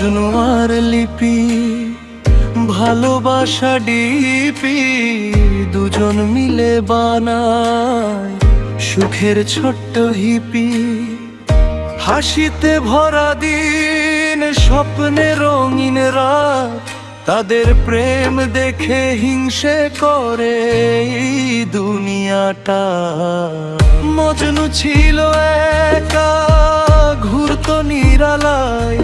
মজনু আর লিপি, ভালোবাসা ডিপি, দুজন মিলে বানায় সুখের ছোট্ট হিপি। হাসিতে ভরা দিন, স্বপ্নে রঙিন রাত, তাদের প্রেম দেখে হিংসে করে এই দুনিয়াটা। মজনু ছিল একা, ঘুরতো নিরালায়,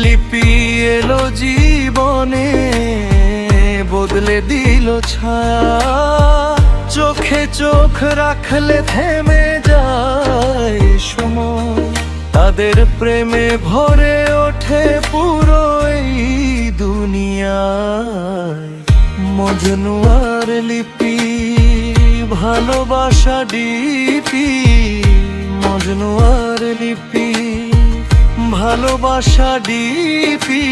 লিপি এলো জীবনে, বদলে দিল ছায়া। চোখে চোখ রাখলে থেমে যায় সময়, তাদের প্রেমে ভরে ওঠে পুরো এই দুনিয়ায়। মজনু আর লিপি, ভালোবাসা ডিপি, মজনু আর লিপি, ভালোবাসা ডিপি।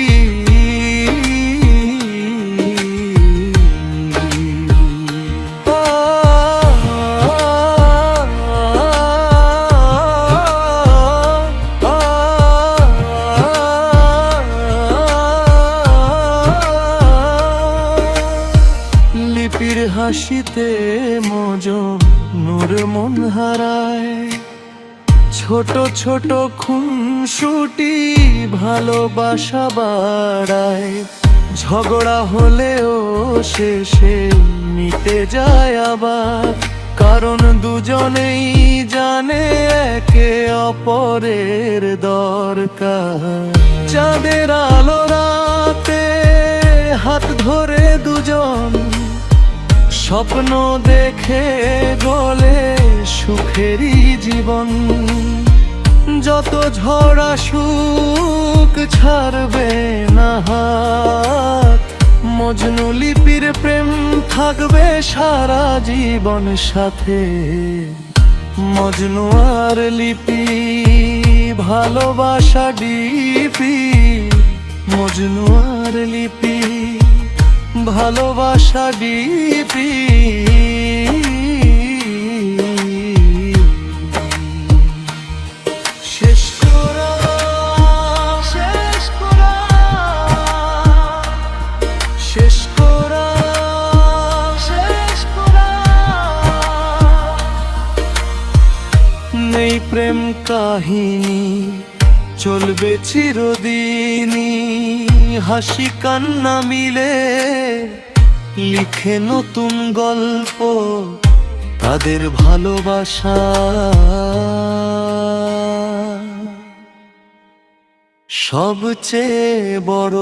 লিপির হাসিতে মজনুর মন হারায়, ছোট ছোট খুনসুটি ভালোবাসা বাড়ায়। ঝগড়া হলেও শেষে মিটে যায় আবার, কারণ দুজনেই জানে একে অপরের দরকার। চাঁদের আলো রাতে হাত ধরে দুজন, স্বপ্ন দেখে গলে সুখেরই জীবন। যত ঝড় আসুক ছাড়বে না হাত, মজনু লিপির প্রেম থাকবে সারা জীবন সাথে। মজনু আর লিপি, ভালোবাসা ডিপি, মজনু আর লিপি, ভালোবাসা ডিপি। শেষ করা, শেষ করা, শেষ করা, শেষ করা। নেই প্রেম কাহিনী, চলবে চিরদিনই, হাসি কান্না মিলে লিখে নতুন গল্প তাদের ভালোবাসা। সবচেয়ে বড়